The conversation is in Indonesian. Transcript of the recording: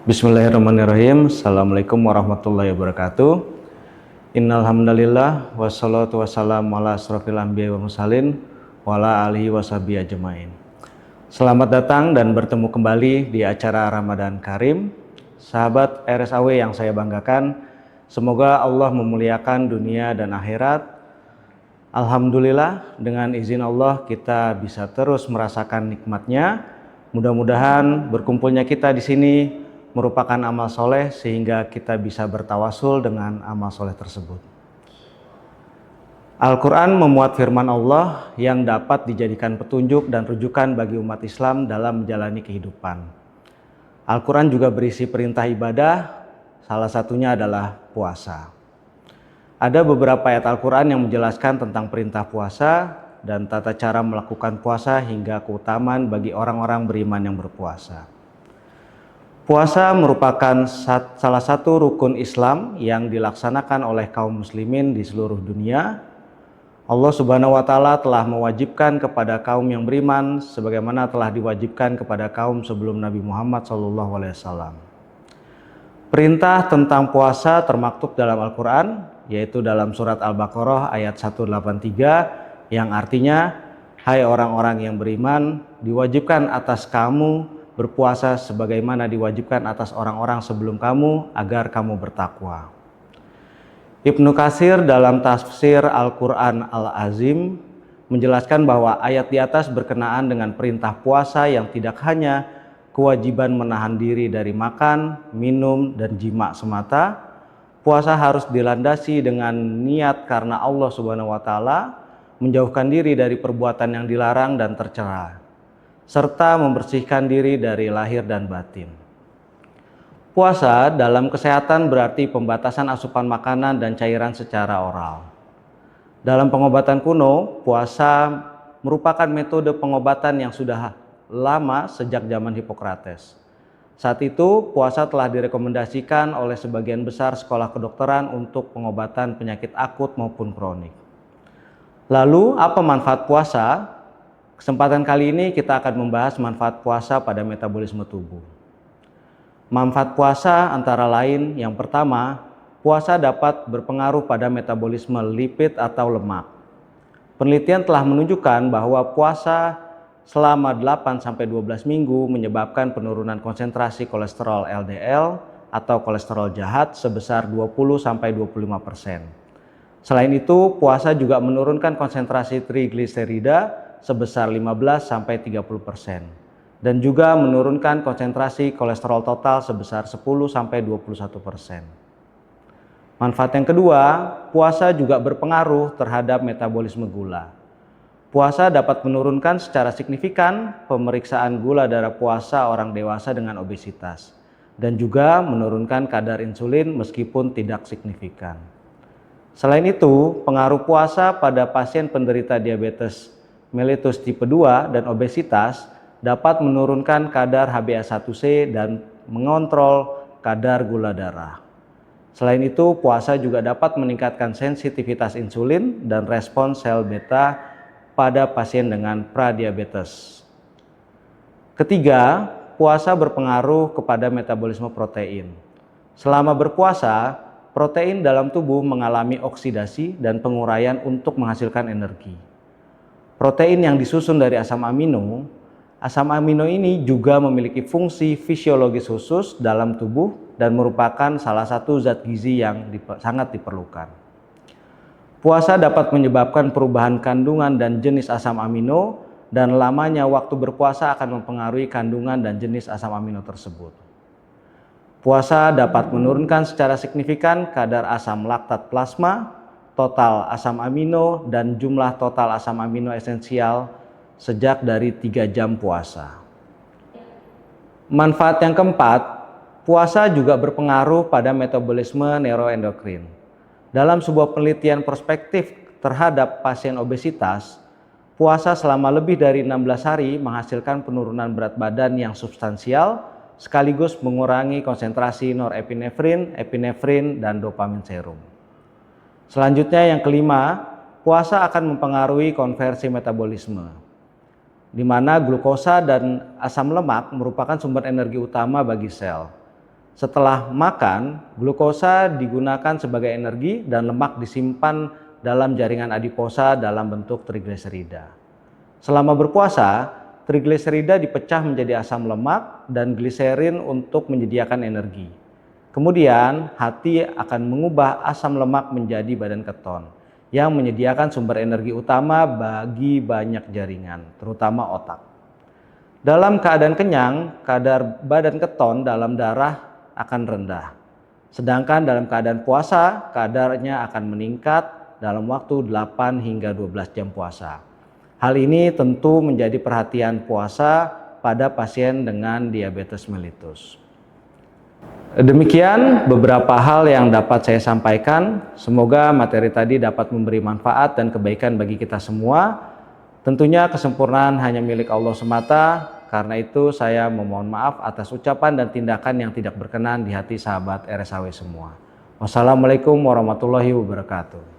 Bismillahirrahmanirrahim. Assalamualaikum warahmatullahi wabarakatuh. Innal hamdalillah wassalatu wassalamu ala asrofil anbiya'i wal mursalin wa ala alihi washabihi ajmain. Selamat datang dan bertemu kembali di acara Ramadan Karim. Sahabat RSAW yang saya banggakan, semoga Allah memuliakan dunia dan akhirat. Alhamdulillah, dengan izin Allah kita bisa terus merasakan nikmatnya. Mudah-mudahan berkumpulnya kita di sini merupakan amal soleh sehingga kita bisa bertawasul dengan amal soleh tersebut. Al-Quran memuat firman Allah yang dapat dijadikan petunjuk dan rujukan bagi umat Islam dalam menjalani kehidupan. Al-Quran juga berisi perintah ibadah, salah satunya adalah puasa. Ada beberapa ayat Al-Quran yang menjelaskan tentang perintah puasa dan tata cara melakukan puasa hingga keutamaan bagi orang-orang beriman yang berpuasa. Puasa merupakan salah satu rukun Islam yang dilaksanakan oleh kaum muslimin di seluruh dunia. Allah Subhanahu wa Ta'ala telah mewajibkan kepada kaum yang beriman sebagaimana telah diwajibkan kepada kaum sebelum Nabi Muhammad SAW. Perintah tentang puasa termaktub dalam Al-Quran, yaitu dalam surat Al-Baqarah ayat 183 yang artinya, "Hai orang-orang yang beriman, diwajibkan atas kamu berpuasa sebagaimana diwajibkan atas orang-orang sebelum kamu agar kamu bertakwa." Ibnu Katsir dalam tafsir Al-Quran Al-Azim menjelaskan bahwa ayat di atas berkenaan dengan perintah puasa yang tidak hanya kewajiban menahan diri dari makan, minum, dan jima semata. Puasa harus dilandasi dengan niat karena Allah Subhanahu wa Ta'ala, menjauhkan diri dari perbuatan yang dilarang dan tercela, serta membersihkan diri dari lahir dan batin. Puasa dalam kesehatan berarti pembatasan asupan makanan dan cairan secara oral. Dalam pengobatan kuno, puasa merupakan metode pengobatan yang sudah lama sejak zaman Hippocrates. Saat itu, puasa telah direkomendasikan oleh sebagian besar sekolah kedokteran untuk pengobatan penyakit akut maupun kronik. Lalu, apa manfaat puasa? Kesempatan kali ini kita akan membahas manfaat puasa pada metabolisme tubuh. Manfaat puasa antara lain yang pertama, puasa dapat berpengaruh pada metabolisme lipid atau lemak. Penelitian telah menunjukkan bahwa puasa selama 8-12 minggu menyebabkan penurunan konsentrasi kolesterol LDL atau kolesterol jahat sebesar 20-25%. Selain itu, puasa juga menurunkan konsentrasi trigliserida sebesar 15-30% dan juga menurunkan konsentrasi kolesterol total sebesar 10-21%. Manfaat yang kedua, puasa juga berpengaruh terhadap metabolisme gula. Puasa dapat menurunkan secara signifikan pemeriksaan gula darah puasa orang dewasa dengan obesitas dan juga menurunkan kadar insulin meskipun tidak signifikan. Selain itu, pengaruh puasa pada pasien penderita diabetes mellitus tipe 2 dan obesitas dapat menurunkan kadar HbA1c dan mengontrol kadar gula darah. Selain itu, puasa juga dapat meningkatkan sensitivitas insulin dan respons sel beta pada pasien dengan pradiabetes. Ketiga, puasa berpengaruh kepada metabolisme protein. Selama berpuasa, protein dalam tubuh mengalami oksidasi dan penguraian untuk menghasilkan energi. Protein yang disusun dari asam amino ini juga memiliki fungsi fisiologis khusus dalam tubuh dan merupakan salah satu zat gizi yang sangat diperlukan. Puasa dapat menyebabkan perubahan kandungan dan jenis asam amino, dan lamanya waktu berpuasa akan mempengaruhi kandungan dan jenis asam amino tersebut. Puasa dapat menurunkan secara signifikan kadar asam laktat plasma, total asam amino, dan jumlah total asam amino esensial sejak dari 3 jam puasa. Manfaat yang keempat, puasa juga berpengaruh pada metabolisme neuroendokrin. Dalam sebuah penelitian prospektif terhadap pasien obesitas, puasa selama lebih dari 16 hari menghasilkan penurunan berat badan yang substansial sekaligus mengurangi konsentrasi norepinefrin, epinefrin, dan dopamin serum. Selanjutnya yang kelima, puasa akan mempengaruhi konversi metabolisme, di mana glukosa dan asam lemak merupakan sumber energi utama bagi sel. Setelah makan, glukosa digunakan sebagai energi dan lemak disimpan dalam jaringan adiposa dalam bentuk trigliserida. Selama berpuasa, trigliserida dipecah menjadi asam lemak dan gliserin untuk menyediakan energi. Kemudian, hati akan mengubah asam lemak menjadi badan keton yang menyediakan sumber energi utama bagi banyak jaringan, terutama otak. Dalam keadaan kenyang, kadar badan keton dalam darah akan rendah. Sedangkan dalam keadaan puasa, kadarnya akan meningkat dalam waktu 8 hingga 12 jam puasa. Hal ini tentu menjadi perhatian puasa pada pasien dengan diabetes mellitus. Demikian beberapa hal yang dapat saya sampaikan. Semoga materi tadi dapat memberi manfaat dan kebaikan bagi kita semua. Tentunya kesempurnaan hanya milik Allah semata. Karena itu saya memohon maaf atas ucapan dan tindakan yang tidak berkenan di hati sahabat RSAW semua. Wassalamualaikum warahmatullahi wabarakatuh.